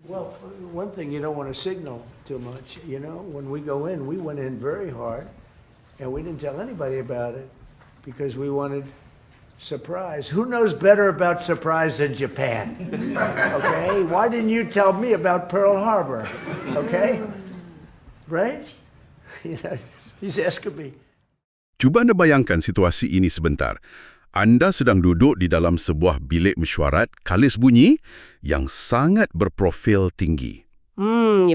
Well, one thing you don't want to signal too much. When we go in, we went in very hard, and we didn't tell anybody about it because we wanted surprise. Who knows better about surprise than Japan? Okay? Why didn't you tell me about Pearl Harbor? Okay? Right? He's asking me. Cuba anda bayangkan situasi ini sebentar. Anda sedang duduk di dalam sebuah bilik mesyuarat kalis bunyi yang sangat berprofil tinggi.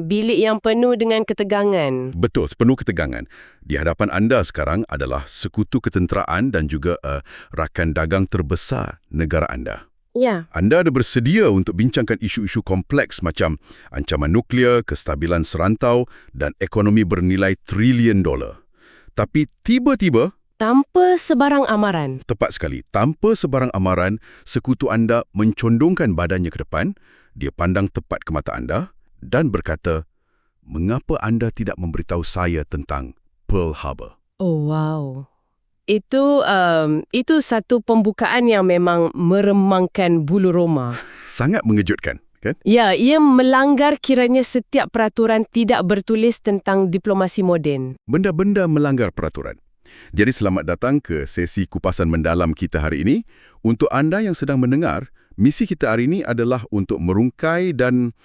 Bilik yang penuh dengan ketegangan. Betul, penuh ketegangan. Di hadapan anda sekarang adalah sekutu ketenteraan dan juga rakan dagang terbesar negara anda. Ya. Anda ada bersedia untuk bincangkan isu-isu kompleks macam ancaman nuklear, kestabilan serantau dan ekonomi bernilai trilion dolar. Tapi tiba-tiba, Tanpa sebarang amaran. tepat sekali, tanpa sebarang amaran, sekutu anda mencondongkan badannya ke depan, dia pandang tepat ke mata anda dan berkata, "Mengapa anda tidak memberitahu saya tentang Pearl Harbor?" Oh, wow. Itu satu pembukaan yang memang meremangkan bulu roma. Sangat mengejutkan, kan? Ya, ia melanggar kiranya setiap peraturan tidak bertulis tentang diplomasi moden. Benda-benda melanggar peraturan. Jadi selamat datang ke sesi kupasan mendalam kita hari ini. Untuk anda yang sedang mendengar, misi kita hari ini adalah untuk merungkai dan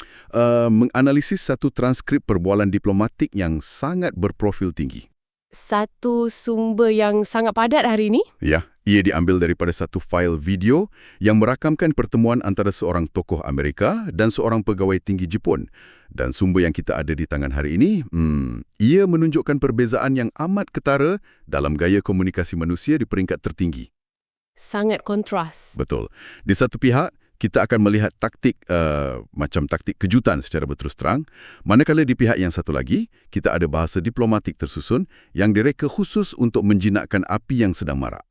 menganalisis satu transkrip perbualan diplomatik yang sangat berprofil tinggi. Satu sumber yang sangat padat hari ini? Ya, ia diambil daripada satu fail video yang merakamkan pertemuan antara seorang tokoh Amerika dan seorang pegawai tinggi Jepun. Dan sumber yang kita ada di tangan hari ini, ia menunjukkan perbezaan yang amat ketara dalam gaya komunikasi manusia di peringkat tertinggi. Sangat kontras. Betul. Di satu pihak, kita akan melihat taktik macam taktik kejutan secara berterus terang. Manakala di pihak yang satu lagi, kita ada bahasa diplomatik tersusun yang direka khusus untuk menjinakkan api yang sedang marak.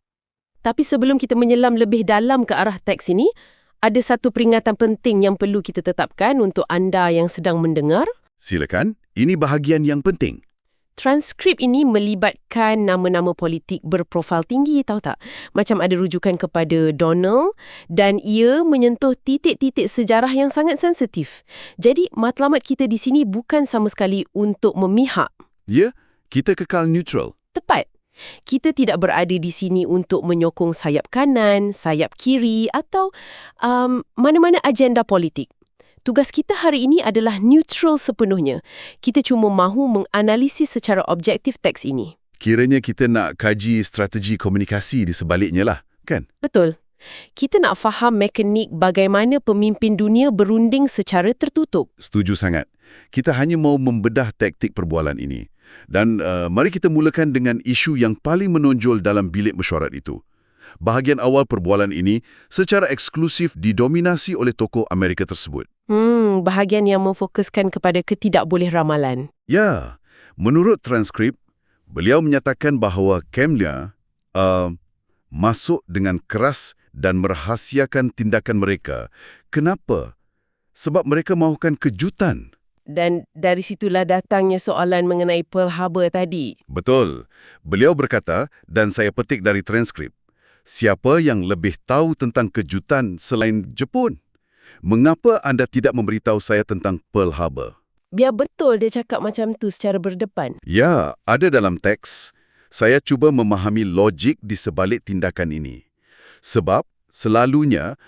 Tapi sebelum kita menyelam lebih dalam ke arah teks ini, ada satu peringatan penting yang perlu kita tetapkan untuk anda yang sedang mendengar. Silakan, ini bahagian yang penting. Transkrip ini melibatkan nama-nama politik berprofil tinggi, tahu tak? Macam ada rujukan kepada Donald dan ia menyentuh titik-titik sejarah yang sangat sensitif. Jadi, matlamat kita di sini bukan sama sekali untuk memihak. Ya, kita kekal neutral. Tepat. Kita tidak berada di sini untuk menyokong sayap kanan, sayap kiri atau mana-mana agenda politik. Tugas kita hari ini adalah neutral sepenuhnya. Kita cuma mahu menganalisis secara objektif teks ini. Kiranya kita nak kaji strategi komunikasi di sebaliknya lah, kan? Betul. Kita nak faham mekanik bagaimana pemimpin dunia berunding secara tertutup. Setuju sangat. Kita hanya mau membedah taktik perbualan ini. Dan mari kita mulakan dengan isu yang paling menonjol dalam bilik mesyuarat itu. Bahagian awal perbualan ini secara eksklusif didominasi oleh tokoh Amerika tersebut. Bahagian yang memfokuskan kepada ketidakbolehramalan. Ya, menurut transkrip, beliau menyatakan bahawa Kremlin masuk dengan keras dan merahasiakan tindakan mereka. Kenapa? Sebab mereka mahukan kejutan. Dan dari situlah datangnya soalan mengenai Pearl Harbor tadi. Betul. Beliau berkata, dan saya petik dari transkrip, siapa yang lebih tahu tentang kejutan selain Jepun? Mengapa anda tidak memberitahu saya tentang Pearl Harbor? Biar betul dia cakap macam tu secara berdepan. Ya, ada dalam teks. Saya cuba memahami logik di sebalik tindakan ini. Sebab selalunya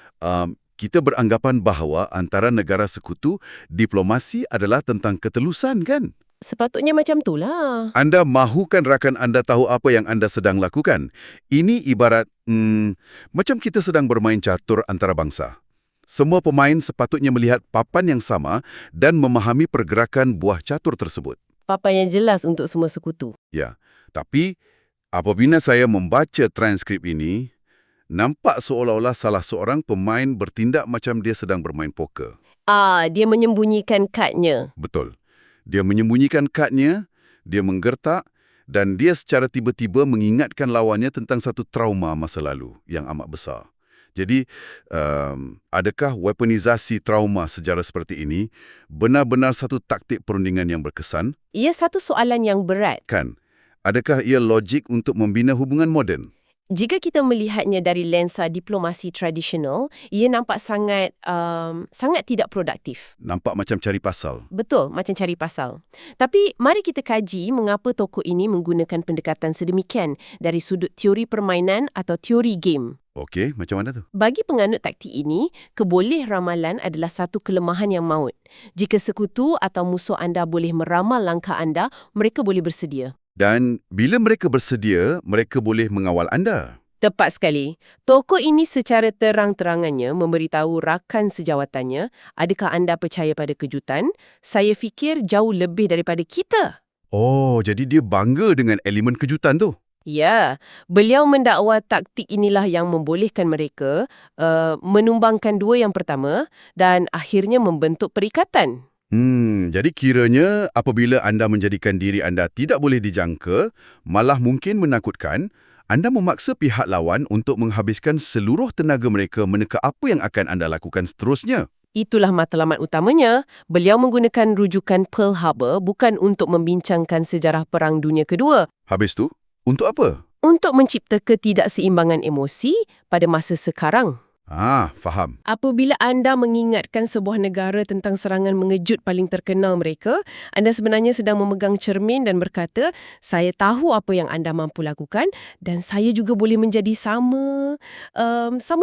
kita beranggapan bahawa antara negara sekutu, diplomasi adalah tentang ketelusan, kan? Sepatutnya macam itulah. Anda mahukan rakan anda tahu apa yang anda sedang lakukan. Ini ibarat macam kita sedang bermain catur antarabangsa. Semua pemain sepatutnya melihat papan yang sama dan memahami pergerakan buah catur tersebut. Papan yang jelas untuk semua sekutu. Ya, tapi apabila saya membaca transkrip ini, nampak seolah-olah salah seorang pemain bertindak macam dia sedang bermain poker. Dia menyembunyikan kadnya. Betul. Dia menyembunyikan kadnya, dia menggertak dan dia secara tiba-tiba mengingatkan lawannya tentang satu trauma masa lalu yang amat besar. Jadi, adakah weaponisasi trauma sejarah seperti ini benar-benar satu taktik perundingan yang berkesan? Ia satu soalan yang berat. Kan? Adakah ia logik untuk membina hubungan moden? Jika kita melihatnya dari lensa diplomasi tradisional, ia nampak sangat tidak produktif. Nampak macam cari pasal. Betul, macam cari pasal. Tapi mari kita kaji mengapa tokoh ini menggunakan pendekatan sedemikian dari sudut teori permainan atau teori game. Okey, macam mana tu? Bagi penganut taktik ini, keboleh ramalan adalah satu kelemahan yang maut. Jika sekutu atau musuh anda boleh meramal langkah anda, mereka boleh bersedia. Dan bila mereka bersedia, mereka boleh mengawal anda. Tepat sekali. Tokoh ini secara terang-terangannya memberitahu rakan sejawatannya, adakah anda percaya pada kejutan? Saya fikir jauh lebih daripada kita. Oh, jadi dia bangga dengan elemen kejutan tu. Ya, beliau mendakwa taktik inilah yang membolehkan mereka menumbangkan dua yang pertama dan akhirnya membentuk perikatan. Jadi kiranya apabila anda menjadikan diri anda tidak boleh dijangka, malah mungkin menakutkan, anda memaksa pihak lawan untuk menghabiskan seluruh tenaga mereka meneka apa yang akan anda lakukan seterusnya. Itulah matlamat utamanya. Beliau menggunakan rujukan Pearl Harbor bukan untuk membincangkan sejarah Perang Dunia Kedua. Habis tu, untuk apa? Untuk mencipta ketidakseimbangan emosi pada masa sekarang. Faham. Apabila anda mengingatkan sebuah negara tentang serangan mengejut paling terkenal mereka, anda sebenarnya sedang memegang cermin dan berkata, saya tahu apa yang anda mampu lakukan dan saya juga boleh menjadi sama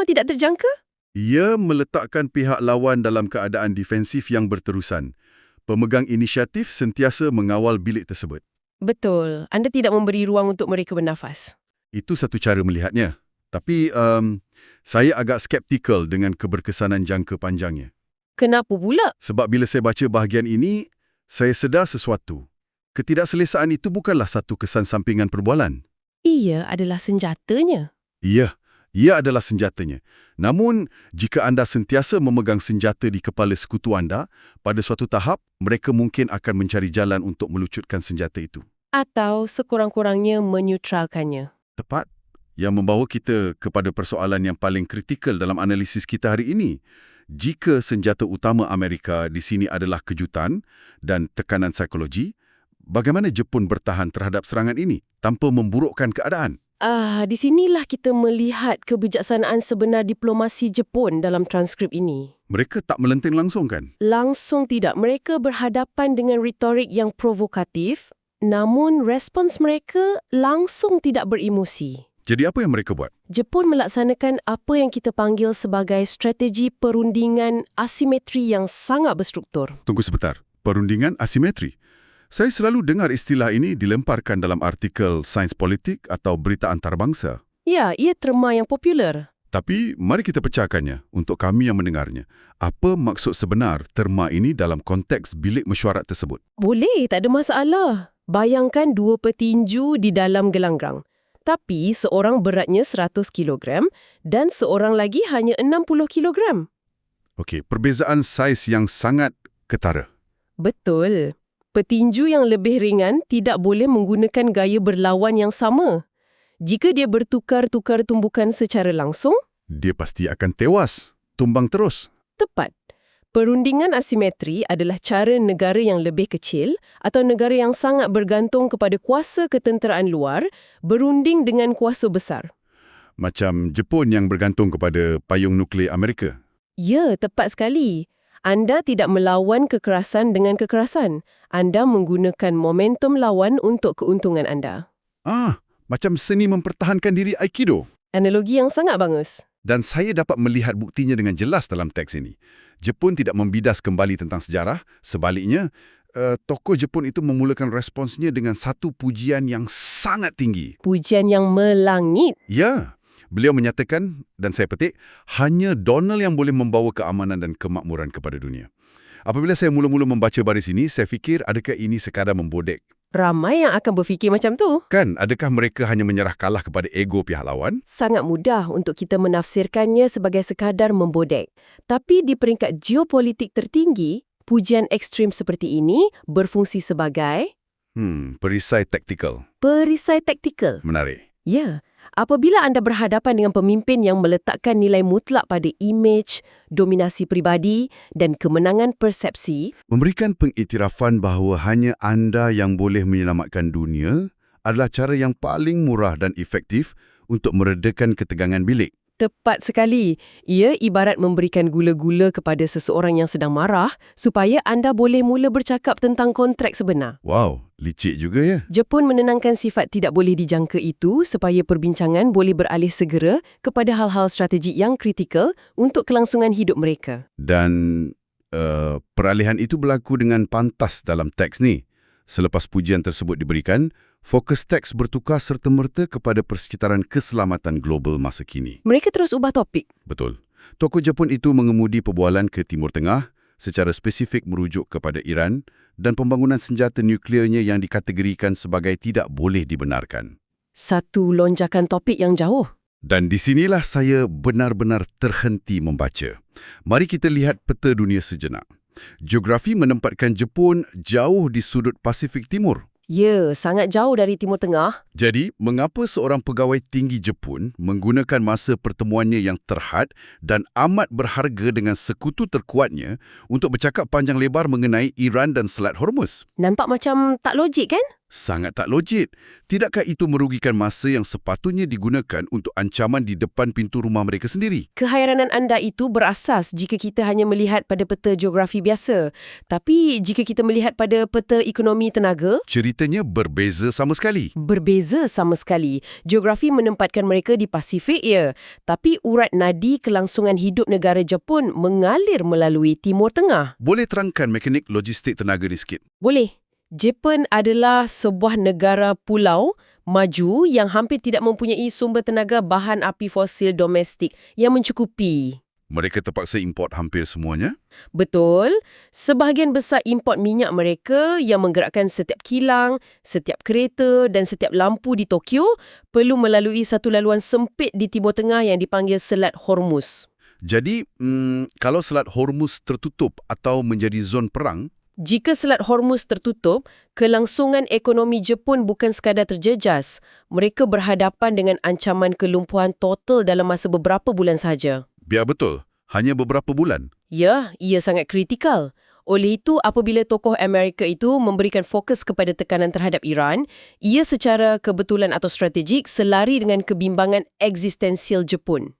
tidak terjangka. Ia meletakkan pihak lawan dalam keadaan defensif yang berterusan. Pemegang inisiatif sentiasa mengawal bilik tersebut. Betul. Anda tidak memberi ruang untuk mereka bernafas. Itu satu cara melihatnya. Tapi saya agak skeptikal dengan keberkesanan jangka panjangnya. Kenapa pula? Sebab bila saya baca bahagian ini, saya sedar sesuatu. Ketidakselesaan itu bukanlah satu kesan sampingan perbualan. Ia adalah senjatanya. Ya, ia adalah senjatanya. Namun, jika anda sentiasa memegang senjata di kepala sekutu anda, pada suatu tahap, mereka mungkin akan mencari jalan untuk melucutkan senjata itu. Atau sekurang-kurangnya menyutralkannya. Tepat. Yang membawa kita kepada persoalan yang paling kritikal dalam analisis kita hari ini. Jika senjata utama Amerika di sini adalah kejutan dan tekanan psikologi, bagaimana Jepun bertahan terhadap serangan ini tanpa memburukkan keadaan? Di sinilah kita melihat kebijaksanaan sebenar diplomasi Jepun dalam transkrip ini. Mereka tak melenting langsung kan? Langsung tidak. Mereka berhadapan dengan retorik yang provokatif, namun respons mereka langsung tidak beremosi. Jadi apa yang mereka buat? Jepun melaksanakan apa yang kita panggil sebagai strategi perundingan asimetri yang sangat berstruktur. Tunggu sebentar. Perundingan asimetri. Saya selalu dengar istilah ini dilemparkan dalam artikel sains politik atau berita antarabangsa. Ya, ia terma yang popular. Tapi mari kita pecahkannya untuk kami yang mendengarnya. Apa maksud sebenar terma ini dalam konteks bilik mesyuarat tersebut? Boleh, tak ada masalah. Bayangkan dua petinju di dalam gelanggang. Tapi seorang beratnya 100 kg dan seorang lagi hanya 60 kg. Okey, perbezaan saiz yang sangat ketara. Betul. Petinju yang lebih ringan tidak boleh menggunakan gaya berlawan yang sama. Jika dia bertukar-tukar tumbukan secara langsung, dia pasti akan tewas, tumbang terus. Tepat. Perundingan asimetri adalah cara negara yang lebih kecil atau negara yang sangat bergantung kepada kuasa ketenteraan luar berunding dengan kuasa besar. Macam Jepun yang bergantung kepada payung nuklear Amerika. Ya, tepat sekali. Anda tidak melawan kekerasan dengan kekerasan. Anda menggunakan momentum lawan untuk keuntungan anda. Macam seni mempertahankan diri Aikido. Analogi yang sangat bagus. Dan saya dapat melihat buktinya dengan jelas dalam teks ini. Jepun tidak membidas kembali tentang sejarah. Sebaliknya, tokoh Jepun itu memulakan responsnya dengan satu pujian yang sangat tinggi. Pujian yang melangit. Ya, beliau menyatakan, dan saya petik, hanya Donald yang boleh membawa keamanan dan kemakmuran kepada dunia. Apabila saya mula-mula membaca baris ini, saya fikir adakah ini sekadar membodek? Ramai yang akan berfikir macam tu. Kan, adakah mereka hanya menyerah kalah kepada ego pihak lawan? Sangat mudah untuk kita menafsirkannya sebagai sekadar membodek. Tapi di peringkat geopolitik tertinggi, pujian ekstrim seperti ini berfungsi sebagai Perisai taktikal. Perisai taktikal. Menarik. Ya, apabila anda berhadapan dengan pemimpin yang meletakkan nilai mutlak pada imej, dominasi pribadi dan kemenangan persepsi, Memberikan pengiktirafan bahawa hanya anda yang boleh menyelamatkan dunia adalah cara yang paling murah dan efektif untuk meredakan ketegangan bilik. Tepat sekali. Ia ibarat memberikan gula-gula kepada seseorang yang sedang marah supaya anda boleh mula bercakap tentang kontrak sebenar. Wow, licik juga ya. Jepun menenangkan sifat tidak boleh dijangka itu supaya perbincangan boleh beralih segera kepada hal-hal strategik yang kritikal untuk kelangsungan hidup mereka. Dan peralihan itu berlaku dengan pantas dalam teks ni. Selepas pujian tersebut diberikan, fokus teks bertukar serta-merta kepada persekitaran keselamatan global masa kini. Mereka terus ubah topik. Betul. Tokoh Jepun itu mengemudi perbualan ke Timur Tengah, secara spesifik merujuk kepada Iran dan pembangunan senjata nuklearnya yang dikategorikan sebagai tidak boleh dibenarkan. Satu lonjakan topik yang jauh. Dan di sinilah saya benar-benar terhenti membaca. Mari kita lihat peta dunia sejenak. Geografi menempatkan Jepun jauh di sudut Pasifik Timur. Ya, sangat jauh dari Timur Tengah. Jadi, mengapa seorang pegawai tinggi Jepun menggunakan masa pertemuannya yang terhad dan amat berharga dengan sekutu terkuatnya untuk bercakap panjang lebar mengenai Iran dan Selat Hormuz? Nampak macam tak logik kan? Sangat tak logik. Tidakkah itu merugikan masa yang sepatutnya digunakan untuk ancaman di depan pintu rumah mereka sendiri? Keheranan anda itu berasas jika kita hanya melihat pada peta geografi biasa. Tapi jika kita melihat pada peta ekonomi tenaga, Ceritanya berbeza sama sekali. berbeza sama sekali. Geografi menempatkan mereka di Pasifik, ya. Tapi urat nadi kelangsungan hidup negara Jepun mengalir melalui Timur Tengah. Boleh terangkan mekanik logistik tenaga ni sikit? Boleh. Jepun adalah sebuah negara pulau maju yang hampir tidak mempunyai sumber tenaga bahan api fosil domestik yang mencukupi. Mereka terpaksa import hampir semuanya? Betul, sebahagian besar import minyak mereka yang menggerakkan setiap kilang, setiap kereta dan setiap lampu di Tokyo perlu melalui satu laluan sempit di Timur Tengah yang dipanggil Selat Hormuz. Jadi, kalau Selat Hormuz tertutup atau menjadi zon perang, Jika Selat Hormuz tertutup, kelangsungan ekonomi Jepun bukan sekadar terjejas. Mereka berhadapan dengan ancaman kelumpuhan total dalam masa beberapa bulan sahaja. biar betul, hanya beberapa bulan. Ya, ia sangat kritikal. Oleh itu, apabila tokoh Amerika itu memberikan fokus kepada tekanan terhadap Iran, ia secara kebetulan atau strategik selari dengan kebimbangan eksistensial Jepun.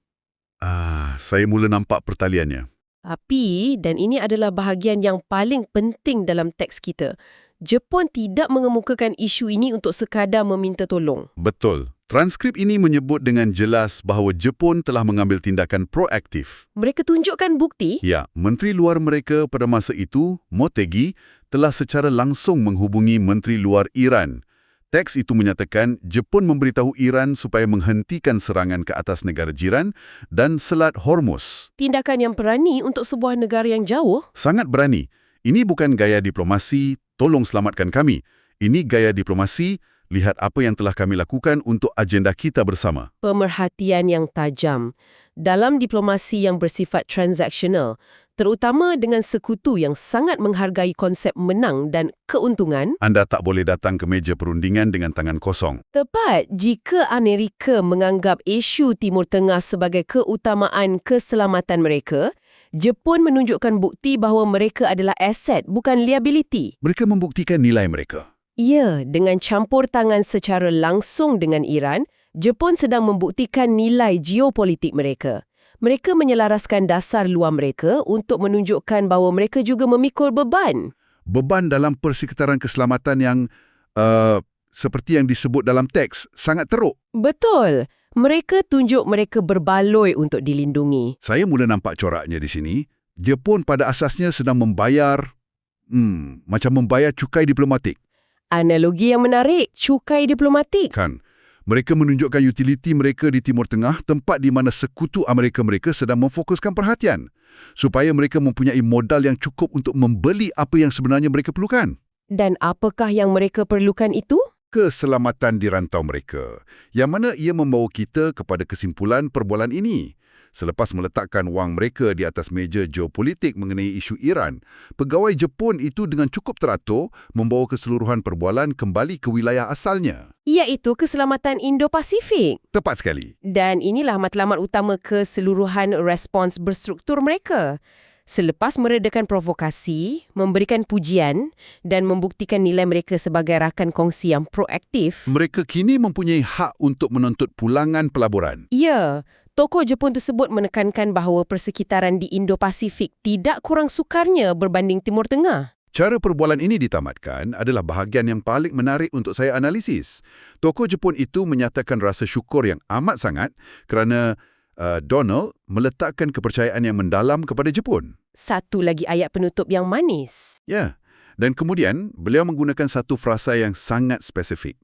Saya mula nampak pertaliannya. Tapi, dan ini adalah bahagian yang paling penting dalam teks kita, Jepun tidak mengemukakan isu ini untuk sekadar meminta tolong. Betul. Transkrip ini menyebut dengan jelas bahawa Jepun telah mengambil tindakan proaktif. Mereka tunjukkan bukti. Ya, Menteri Luar mereka pada masa itu, Motegi, telah secara langsung menghubungi Menteri Luar Iran. Teks itu menyatakan Jepun memberitahu Iran supaya menghentikan serangan ke atas negara jiran dan Selat Hormuz. Tindakan yang berani untuk sebuah negara yang jauh. Sangat berani. Ini bukan gaya diplomasi, tolong selamatkan kami. Ini gaya diplomasi, lihat apa yang telah kami lakukan untuk agenda kita bersama. Pemerhatian yang tajam. Dalam diplomasi yang bersifat transaksional, terutama dengan sekutu yang sangat menghargai konsep menang dan keuntungan, Anda tak boleh datang ke meja perundingan dengan tangan kosong. tepat jika Amerika menganggap isu Timur Tengah sebagai keutamaan keselamatan mereka, Jepun menunjukkan bukti bahawa mereka adalah aset, bukan liability. Mereka membuktikan nilai mereka. Ya, dengan campur tangan secara langsung dengan Iran, Jepun sedang membuktikan nilai geopolitik mereka. Mereka menyelaraskan dasar luar mereka untuk menunjukkan bahawa mereka juga memikul beban. Beban dalam persekitaran keselamatan yang seperti yang disebut dalam teks sangat teruk. Betul. Mereka tunjuk mereka berbaloi untuk dilindungi. Saya mula nampak coraknya di sini. Jepun pada asasnya sedang membayar macam membayar cukai diplomatik. Analogi yang menarik, cukai diplomatik. Kan? Mereka menunjukkan utiliti mereka di Timur Tengah, tempat di mana sekutu Amerika mereka sedang memfokuskan perhatian, supaya mereka mempunyai modal yang cukup untuk membeli apa yang sebenarnya mereka perlukan. Dan apakah yang mereka perlukan itu? Keselamatan di rantau mereka, yang mana ia membawa kita kepada kesimpulan perbualan ini. Selepas meletakkan wang mereka di atas meja geopolitik mengenai isu Iran, pegawai Jepun itu dengan cukup teratur membawa keseluruhan perbualan kembali ke wilayah asalnya. Iaitu keselamatan Indo-Pasifik. Tepat sekali. Dan inilah matlamat utama keseluruhan respons berstruktur mereka. Selepas meredakan provokasi, memberikan pujian dan membuktikan nilai mereka sebagai rakan kongsi yang proaktif, Mereka kini mempunyai hak untuk menuntut pulangan pelaburan. ya, tokoh Jepun tersebut menekankan bahawa persekitaran di Indo-Pasifik tidak kurang sukarnya berbanding Timur Tengah. Cara perbualan ini ditamatkan adalah bahagian yang paling menarik untuk saya analisis. Tokoh Jepun itu menyatakan rasa syukur yang amat sangat kerana Donald meletakkan kepercayaan yang mendalam kepada Jepun. Satu lagi ayat penutup yang manis. Ya, dan kemudian beliau menggunakan satu frasa yang sangat spesifik.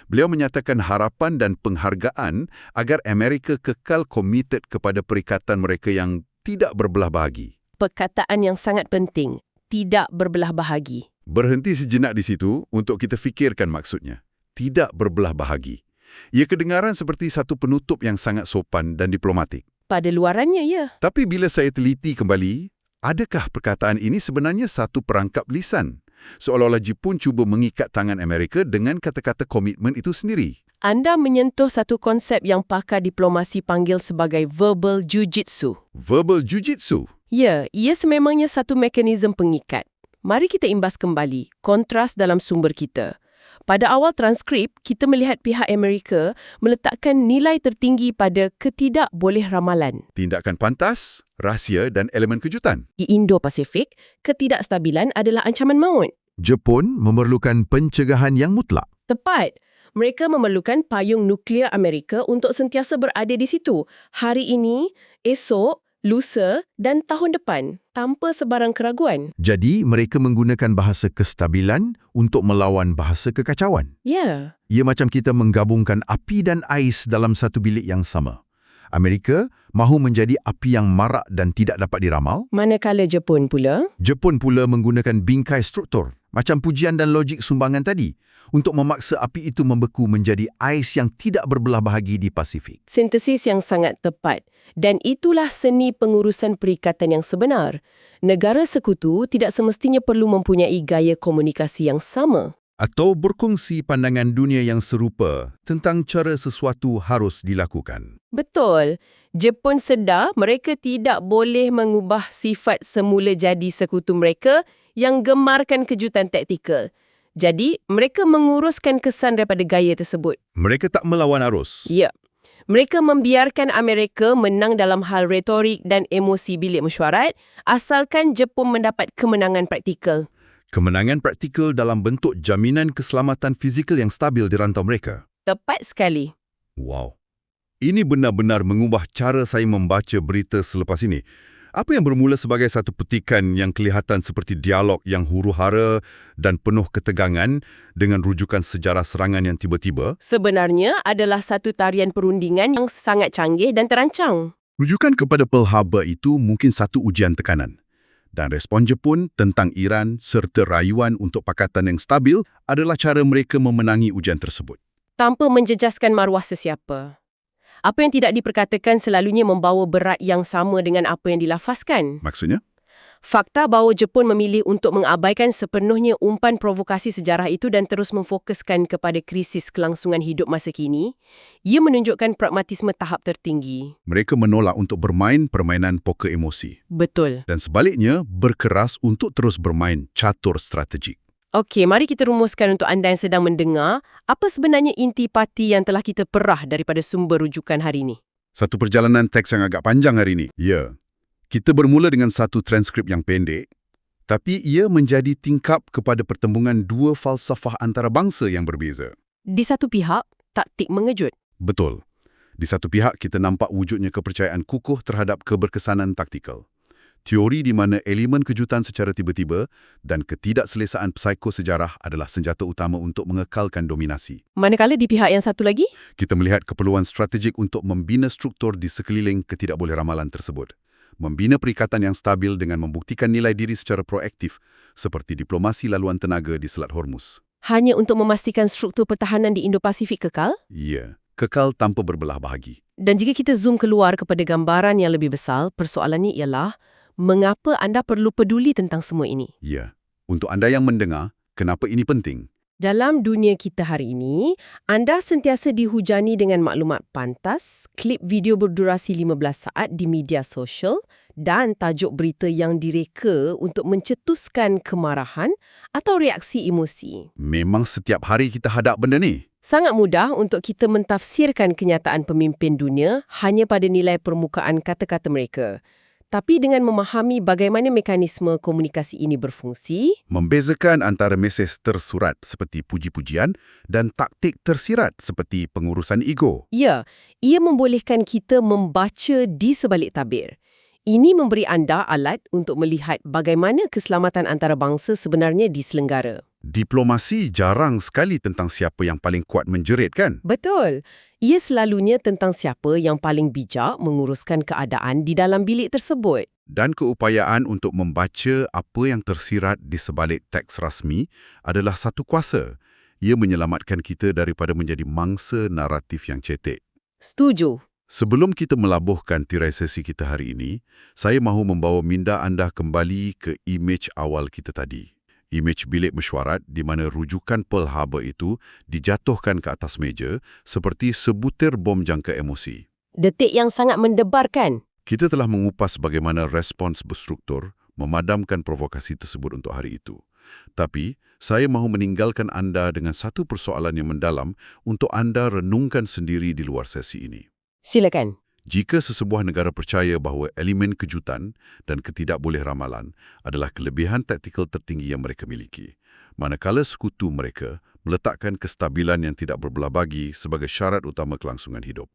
Beliau menyatakan harapan dan penghargaan agar Amerika kekal komited kepada perikatan mereka yang tidak berbelah bahagi. Perkataan yang sangat penting, tidak berbelah bahagi. Berhenti sejenak di situ untuk kita fikirkan maksudnya. Tidak berbelah bahagi. Ia kedengaran seperti satu penutup yang sangat sopan dan diplomatik. Pada luarannya, ya. Tapi bila saya teliti kembali, adakah perkataan ini sebenarnya satu perangkap lisan? Seolah-olah Jepun cuba mengikat tangan Amerika dengan kata-kata komitmen itu sendiri. Anda menyentuh satu konsep yang pakar diplomasi panggil sebagai verbal jujitsu. Verbal Jujitsu. Ya, ia sememangnya satu mekanisme pengikat. Mari kita imbas kembali kontras dalam sumber kita. Pada awal transkrip, kita melihat pihak Amerika meletakkan nilai tertinggi pada ketidakboleh ramalan. Tindakan pantas, rahsia dan elemen kejutan. Di Indo-Pasifik, ketidakstabilan adalah ancaman maut. Jepun memerlukan pencegahan yang mutlak. Tepat. Mereka memerlukan payung nuklear Amerika untuk sentiasa berada di situ. Hari ini, esok, lusa dan tahun depan, tanpa sebarang keraguan. Jadi, mereka menggunakan bahasa kestabilan untuk melawan bahasa kekacauan. Ya, Ia macam kita menggabungkan api dan ais dalam satu bilik yang sama. Amerika mahu menjadi api yang marak dan tidak dapat diramal. manakala Jepun pula, Jepun pula menggunakan bingkai struktur, macam pujian dan logik sumbangan tadi, untuk memaksa api itu membeku menjadi ais yang tidak berbelah bahagi di Pasifik. sintesis yang sangat tepat. Dan itulah seni pengurusan perikatan yang sebenar. Negara sekutu tidak semestinya perlu mempunyai gaya komunikasi yang sama. Atau berkongsi pandangan dunia yang serupa tentang cara sesuatu harus dilakukan. Betul. Jepun sedar mereka tidak boleh mengubah sifat semula jadi sekutu mereka yang gemarkan kejutan taktikal. Jadi, mereka menguruskan kesan daripada gaya tersebut. Mereka tak melawan arus. Ya. Mereka membiarkan Amerika menang dalam hal retorik dan emosi bilik mesyuarat asalkan Jepun mendapat kemenangan praktikal. Kemenangan praktikal dalam bentuk jaminan keselamatan fizikal yang stabil di rantau mereka. Tepat sekali. Wow. Ini benar-benar mengubah cara saya membaca berita selepas ini. Apa yang bermula sebagai satu petikan yang kelihatan seperti dialog yang huru-hara dan penuh ketegangan dengan rujukan sejarah serangan yang tiba-tiba, Sebenarnya adalah satu tarian perundingan yang sangat canggih dan terancang. rujukan kepada Pearl Harbor itu mungkin satu ujian tekanan. Dan respon Jepun tentang Iran serta rayuan untuk pakatan yang stabil adalah cara mereka memenangi ujian tersebut. Tanpa menjejaskan maruah sesiapa. Apa yang tidak diperkatakan selalunya membawa berat yang sama dengan apa yang dilafazkan. Maksudnya? Fakta bahawa Jepun memilih untuk mengabaikan sepenuhnya umpan provokasi sejarah itu dan terus memfokuskan kepada krisis kelangsungan hidup masa kini, ia menunjukkan pragmatisme tahap tertinggi. Mereka menolak untuk bermain permainan poker emosi. Betul. Dan sebaliknya, berkeras untuk terus bermain catur strategik. Okey, mari kita rumuskan untuk anda yang sedang mendengar, apa sebenarnya intipati yang telah kita perah daripada sumber rujukan hari ini? Satu perjalanan teks yang agak panjang hari ini. Ya. Kita bermula dengan satu transkrip yang pendek, tapi ia menjadi tingkap kepada pertembungan dua falsafah antarabangsa yang berbeza. Di satu pihak, taktik mengejut. Betul. Di satu pihak, kita nampak wujudnya kepercayaan kukuh terhadap keberkesanan taktikal. Teori di mana elemen kejutan secara tiba-tiba dan ketidakselesaan psikosejarah adalah senjata utama untuk mengekalkan dominasi. Manakala di pihak yang satu lagi, Kita melihat keperluan strategik untuk membina struktur di sekeliling ketidakboleh-ramalan tersebut. Membina perikatan yang stabil dengan membuktikan nilai diri secara proaktif, seperti diplomasi laluan tenaga di Selat Hormuz. hanya untuk memastikan struktur pertahanan di Indo-Pasifik kekal? Ya, kekal tanpa berbelah bahagi. Dan jika kita zoom keluar kepada gambaran yang lebih besar, persoalannya ialah, mengapa anda perlu peduli tentang semua ini? Ya, untuk anda yang mendengar, kenapa ini penting? Dalam dunia kita hari ini, anda sentiasa dihujani dengan maklumat pantas, klip video berdurasi 15 saat di media sosial dan tajuk berita yang direka untuk mencetuskan kemarahan atau reaksi emosi. Memang setiap hari kita hadap benda ni. Sangat mudah untuk kita mentafsirkan kenyataan pemimpin dunia hanya pada nilai permukaan kata-kata mereka. Tapi dengan memahami bagaimana mekanisme komunikasi ini berfungsi, Membezakan antara mesej tersurat seperti puji-pujian dan taktik tersirat seperti pengurusan ego. ya, ia membolehkan kita membaca di sebalik tabir. Ini memberi anda alat untuk melihat bagaimana keselamatan antarabangsa sebenarnya diselenggara. Diplomasi jarang sekali tentang siapa yang paling kuat menjerit, kan? Betul. Ia selalunya tentang siapa yang paling bijak menguruskan keadaan di dalam bilik tersebut. Dan keupayaan untuk membaca apa yang tersirat di sebalik teks rasmi adalah satu kuasa. Ia menyelamatkan kita daripada menjadi mangsa naratif yang cetek. Setuju. Sebelum kita melabuhkan tirai sesi kita hari ini, saya mahu membawa minda anda kembali ke imej awal kita tadi. Imej bilik mesyuarat di mana rujukan Pearl Harbor itu dijatuhkan ke atas meja seperti sebutir bom jangka emosi. Detik yang sangat mendebarkan. Kita telah mengupas bagaimana respons berstruktur memadamkan provokasi tersebut untuk hari itu. Tapi, saya mahu meninggalkan anda dengan satu persoalan yang mendalam untuk anda renungkan sendiri di luar sesi ini. Silakan. Jika sesebuah negara percaya bahawa elemen kejutan dan ketidakboleh ramalan adalah kelebihan taktikal tertinggi yang mereka miliki, manakala sekutu mereka meletakkan kestabilan yang tidak berbelah bagi sebagai syarat utama kelangsungan hidup.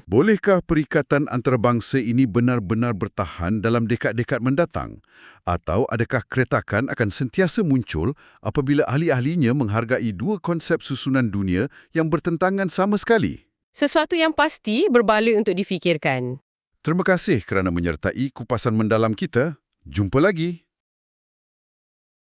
Bolehkah perikatan antarabangsa ini benar-benar bertahan dalam dekad-dekad mendatang? Atau adakah keretakan akan sentiasa muncul apabila ahli-ahlinya menghargai dua konsep susunan dunia yang bertentangan sama sekali? Sesuatu yang pasti berbaloi untuk difikirkan. Terima kasih kerana menyertai kupasan mendalam kita. Jumpa lagi.